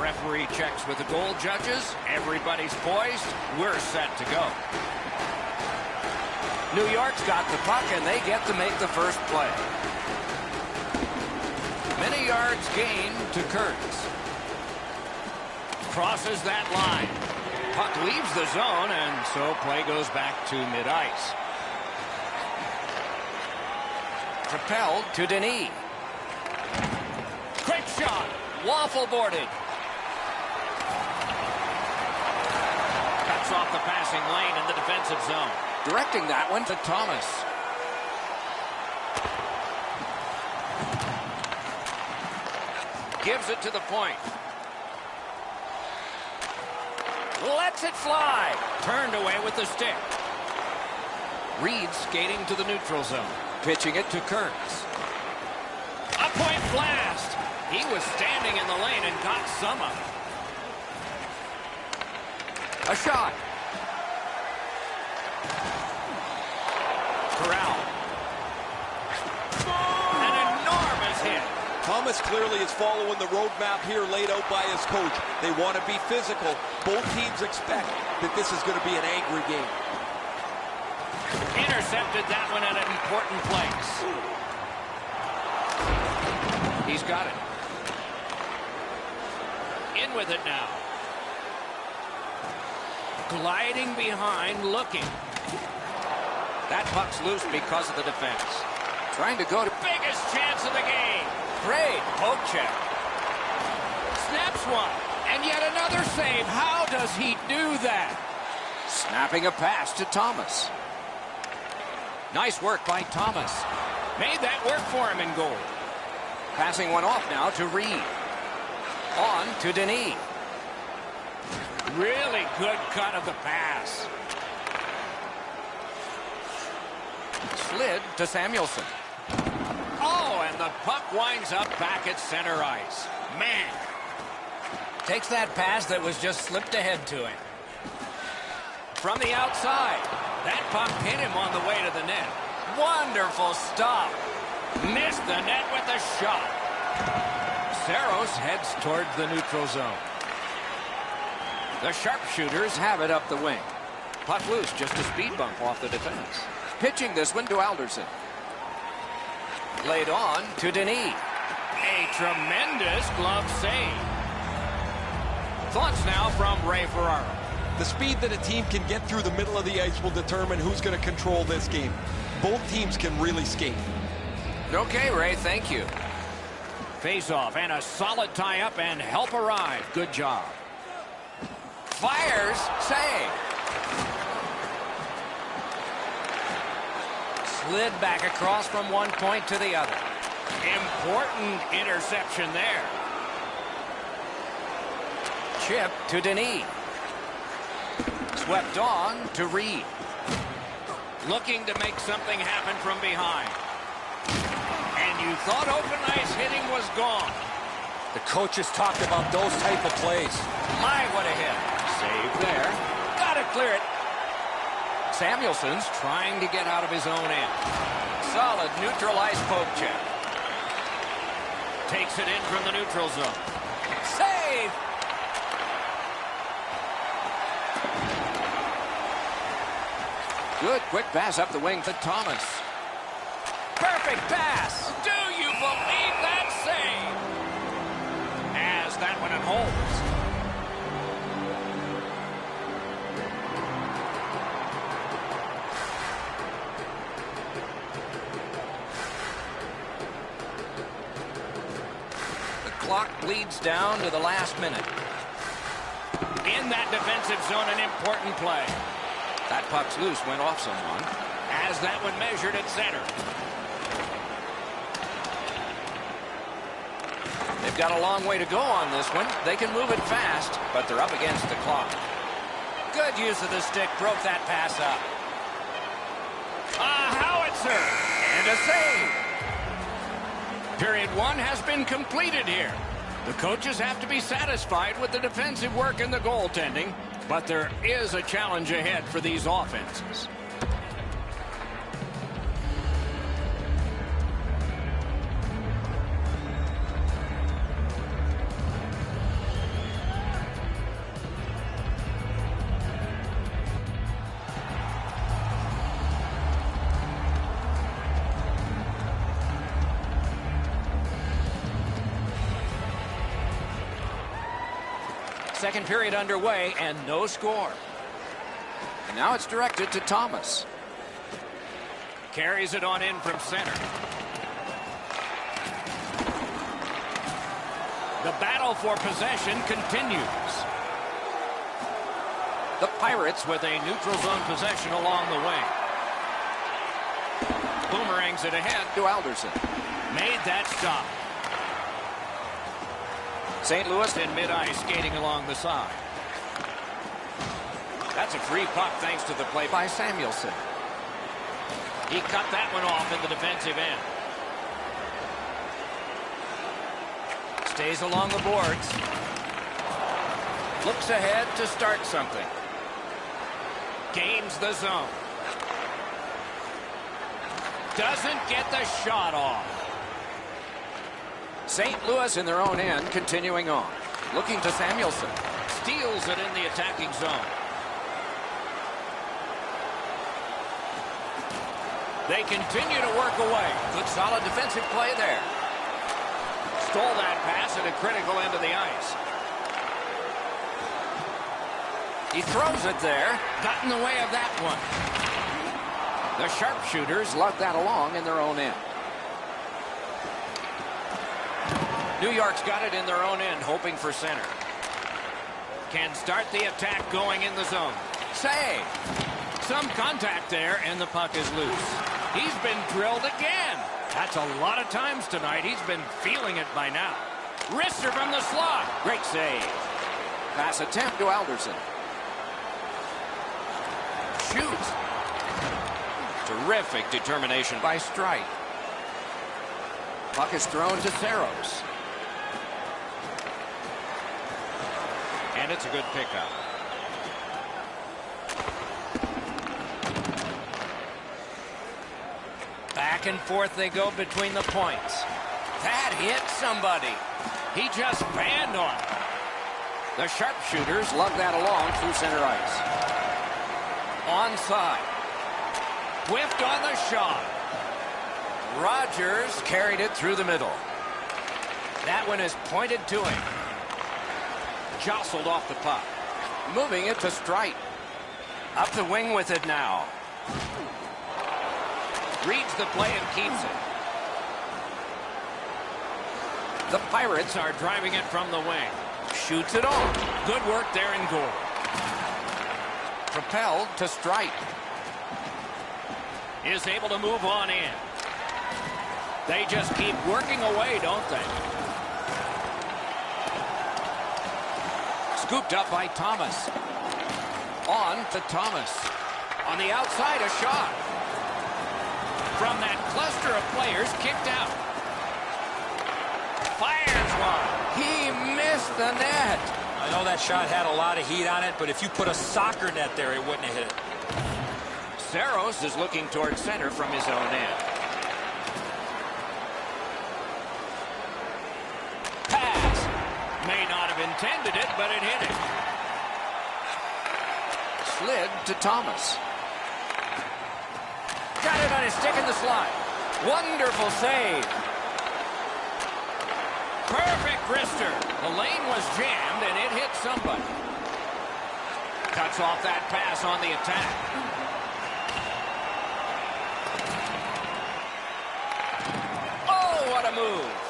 referee checks with the goal judges. Everybody's poised. We're set to go. New York's got the puck, and they get to make the first play. Many yards gained to Kurtz. Crosses that line. Puck leaves the zone, and so play goes back to mid-ice. Propelled to Denis. Quick shot. Waffle boarded. Cuts off the passing lane in the defensive zone. Directing that one to Thomas. Gives it to the point. Lets it fly. Turned away with the stick. Reed skating to the neutral zone. Pitching it to Kurtz. A point blast. He was standing in the lane and got some of it. A shot. Corral. An enormous hit. Thomas clearly is following the roadmap here laid out by his coach. They want to be physical. Both teams expect that this is going to be an angry game. Intercepted that one at an important place. He's got it. In with it now. Gliding behind, looking. That puck's loose because of the defense. Trying to go to biggest chance of the game. Great poke check. Snaps one. And yet another save. How does he do that? Snapping a pass to Thomas. Nice work by Thomas. Made that work for him in goal. Passing one off now to Reed. On to Denis. Really good cut of the pass. Slid to Samuelson. Oh, and the puck winds up back at center ice. Man. Takes that pass that was just slipped ahead to him. From the outside. That puck hit him on the way to the net. Wonderful stop. Missed the net with the shot. Saros heads towards the neutral zone. The sharpshooters have it up the wing. Puck loose, just a speed bump off the defense. Pitching this one to Alderson. Laid on to Denis. A tremendous glove save. Thoughts now from Ray Ferraro. The speed that a team can get through the middle of the ice will determine who's going to control this game. Both teams can really skate. Okay, Ray, thank you. Face-off and a solid tie-up and help arrive. Good job. Fires, save. Slid back across from one point to the other. Important interception there. Chip to Denis. Swept on to Reed. Looking to make something happen from behind. And you thought open ice hitting was gone. The coaches talked about those type of plays. My, what a hit. Save there. Gotta clear it. Samuelson's trying to get out of his own end. Solid neutralized poke check. Takes it in from the neutral zone. Save! Good quick pass up the wing to Thomas. Perfect pass. Do you believe that save? As that one in holds. The clock bleeds down to the last minute. In that defensive zone, an important play. That puck's loose, went off someone. As that one measured at center. They've got a long way to go on this one. They can move it fast, but they're up against the clock. Good use of the stick, broke that pass up. A howitzer, and a save. Period one has been completed here. The coaches have to be satisfied with the defensive work and the goaltending, but there is a challenge ahead for these offenses. Second period underway and no score. And now it's directed to Thomas. Carries it on in from center. The battle for possession continues. The Pirates with a neutral zone possession along the way. Boomerangs it ahead to Alderson. Made that stop. St. Louis in mid-ice skating along the side. That's a free puck thanks to the play by Samuelson. He cut that one off in the defensive end. Stays along the boards. Looks ahead to start something. Gains the zone. Doesn't get the shot off. St. Louis in their own end, continuing on. Looking to Samuelson. Steals it in the attacking zone. They continue to work away. Good solid defensive play there. Stole that pass at a critical end of the ice. He throws it there. Got in the way of that one. The sharpshooters lug that along in their own end. New York's got it in their own end, hoping for center. Can start the attack going in the zone. Save. Some contact there, and the puck is loose. He's been drilled again. That's a lot of times tonight. He's been feeling it by now. Wrister from the slot. Great save. Pass attempt to Alderson. Shoots. Terrific determination by Strike. Puck is thrown to Saros. And it's a good pickup. Back and forth they go between the points. That hit somebody. He just banned on it. The sharpshooters lug that along through center ice. Onside. Whiffed on the shot. Rogers carried it through the middle. That one is pointed to him. Jostled off the puck. Moving it to Strike. Up the wing with it now. Reads the play and keeps it. The Pirates are driving it from the wing. Shoots it on. Good work there in goal. Propelled to Strike. Is able to move on in. They just keep working away, don't they? Scooped up by Thomas. On to Thomas. On the outside, a shot. From that cluster of players kicked out. Fires one. He missed the net. I know that shot had a lot of heat on it, but if you put a soccer net there, it wouldn't have hit it. Saros is looking toward center from his own end. Pass. May not have intended it, but it hit it. Slid to Thomas. Got it on his stick in the slot. Wonderful save. Perfect wrister. The lane was jammed, and it hit somebody. Cuts off that pass on the attack. Oh, what a move.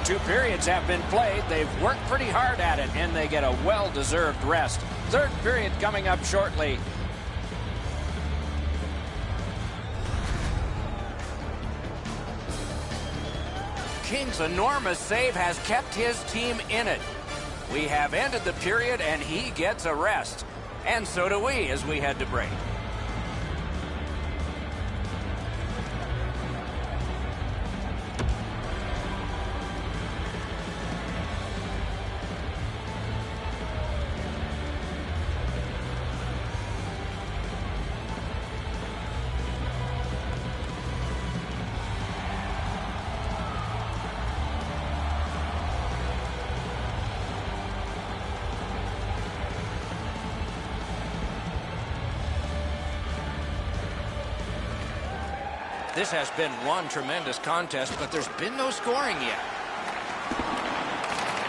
Two periods have been played. They've worked pretty hard at it, and they get a well-deserved rest. Third period coming up shortly. King's enormous save has kept his team in it. We have ended the period, and he gets a rest. And so do we as we head to break. This has been one tremendous contest, but there's been no scoring yet.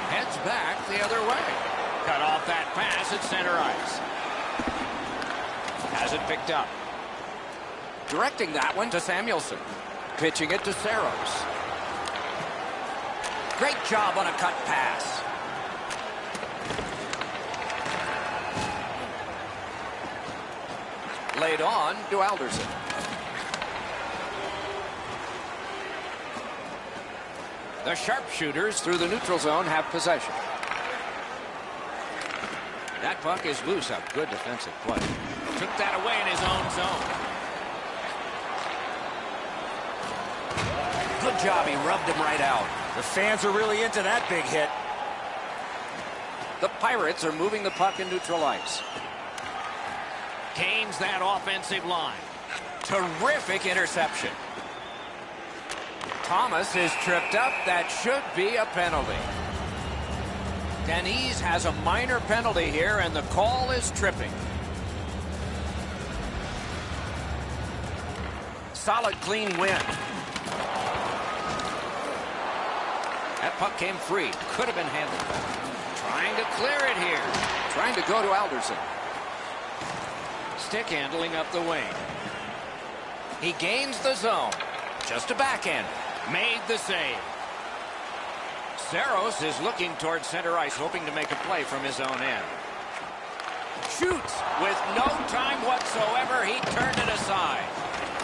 Heads back the other way. Cut off that pass at center ice. Has it picked up. Directing that one to Samuelson. Pitching it to Saros. Great job on a cut pass. Laid on to Alderson. The sharpshooters through the neutral zone have possession. That puck is loose. A good defensive play. Took that away in his own zone. Good job. He rubbed him right out. The fans are really into that big hit. The Pirates are moving the puck in neutral ice. Gains that offensive line. Terrific interception. Thomas is tripped up. That should be a penalty. Denise has a minor penalty here, and the call is tripping. Solid, clean win. That puck came free. Could have been handled better. Trying to clear it here. Trying to go to Alderson. Stick handling up the wing. He gains the zone. Just a backhand. Made the save. Saros is looking towards center ice, hoping to make a play from his own end. Shoots with no time whatsoever. He turned it aside.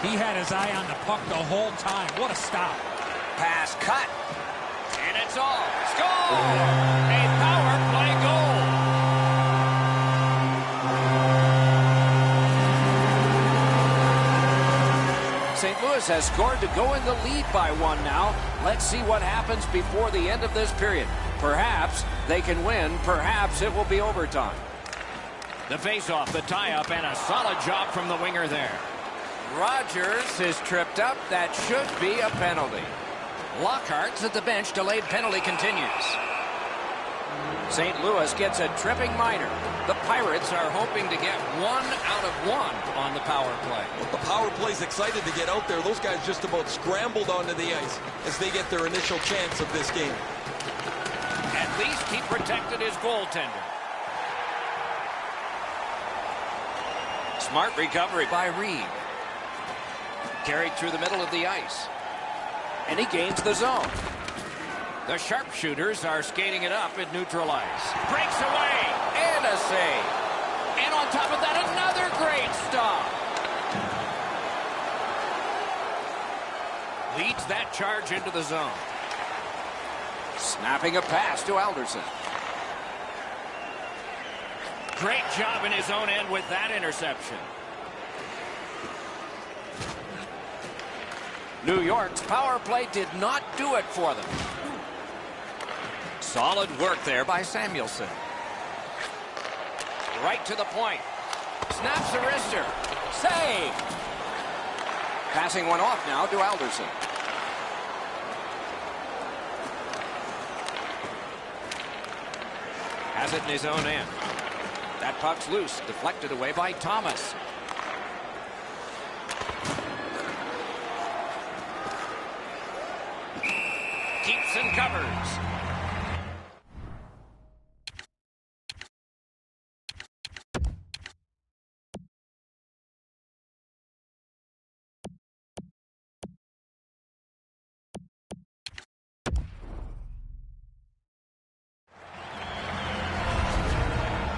He had his eye on the puck the whole time. What a stop. Pass cut. And it's all. Score! A power play goal. St. Louis has scored to go in the lead by one now. Let's see what happens before the end of this period. Perhaps they can win. Perhaps it will be overtime. The face-off, the tie-up, and a solid job from the winger there. Rogers is tripped up. That should be a penalty. Lockhart's at the bench. Delayed penalty continues. St. Louis gets a tripping minor. The Pirates are hoping to get 1 out of 1 on the power play. Well, the power play's excited to get out there. Those guys just about scrambled onto the ice as they get their initial chance of this game. At least he protected his goaltender. Smart recovery by Reed. Carried through the middle of the ice. And he gains the zone. The sharpshooters are skating it up at neutral ice. Breaks away. And a save. And on top of that, another great stop. Leads that charge into the zone. Snapping a pass to Alderson. Great job in his own end with that interception. New York's power play did not do it for them. Solid work there by Samuelson. Right to the point. Snaps the wrister. Save. Passing one off now to Alderson. Has it in his own end. That puck's loose. Deflected away by Thomas. Keeps and covers.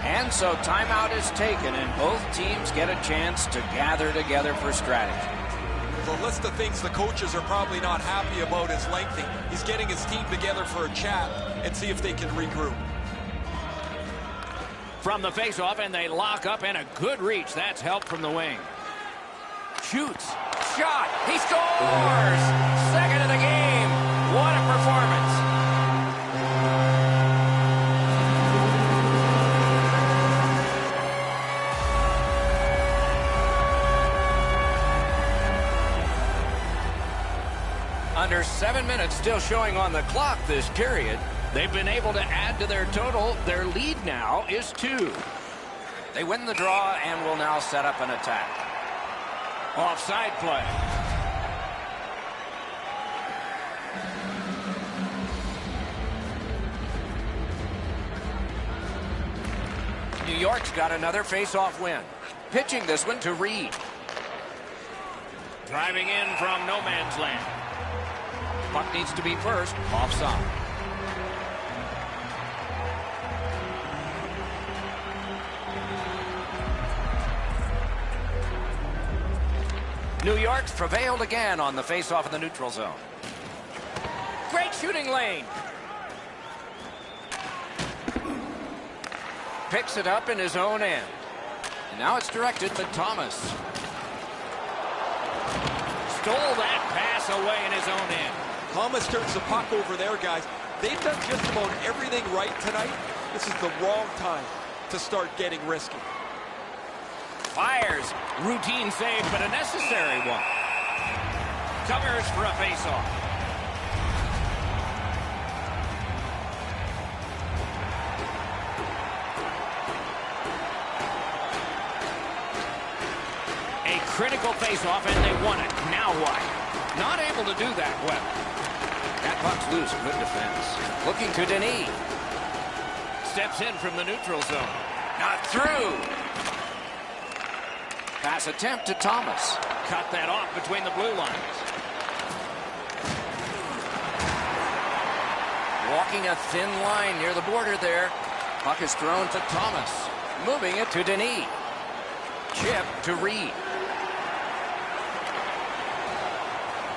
And so timeout is taken, and both teams get a chance to gather together for strategy. The list of things the coaches are probably not happy about is lengthy. He's getting his team together for a chat and see if they can regroup. From the faceoff, and they lock up, and a good reach. That's help from the wing. Shoots. Shot. He scores! Second of the game. What a performance. Under 7 minutes still showing on the clock this period. They've been able to add to their total. Their lead now is 2. They win the draw and will now set up an attack. Offside play. New York's got another face-off win. Pitching this one to Reed. Driving in from no man's land. Puck needs to be first, offside. New York's prevailed again on the face-off in the neutral zone. Great shooting lane. Picks it up in his own end. And now it's directed to Thomas. Stole that pass away in his own end. Thomas turns the puck over there, guys. They've done just about everything right tonight. This is the wrong time to start getting risky. Fires. Routine save, but a necessary one. Covers for a face-off. A critical face-off, and they won it. Now what? Not able to do that well. That puck's loose. Good defense. Looking to Denis. Steps in from the neutral zone. Not through. Pass attempt to Thomas. Cut that off between the blue lines. Walking a thin line near the border there. Puck is thrown to Thomas. Moving it to Denis. Chip to Reed.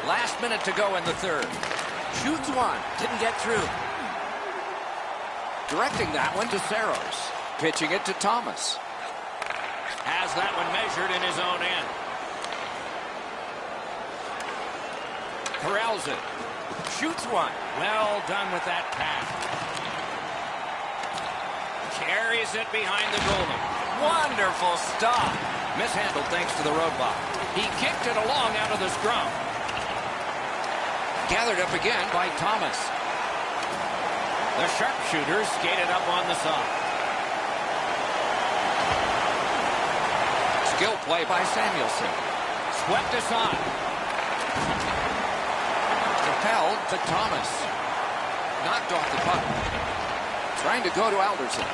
Last minute to go in the third. Shoots one. Didn't get through. Directing that one to Saros. Pitching it to Thomas. Has that one measured in his own end. Corrals it. Shoots one. Well done with that pass. Carries it behind the goalie. Wonderful stop. Mishandled thanks to the roadblock. He kicked it along out of the scrum. Gathered up again by Thomas. The sharpshooter skated up on the side. Skill play by Samuelson. Swept aside. Propelled to Thomas. Knocked off the puck. Trying to go to Alderson.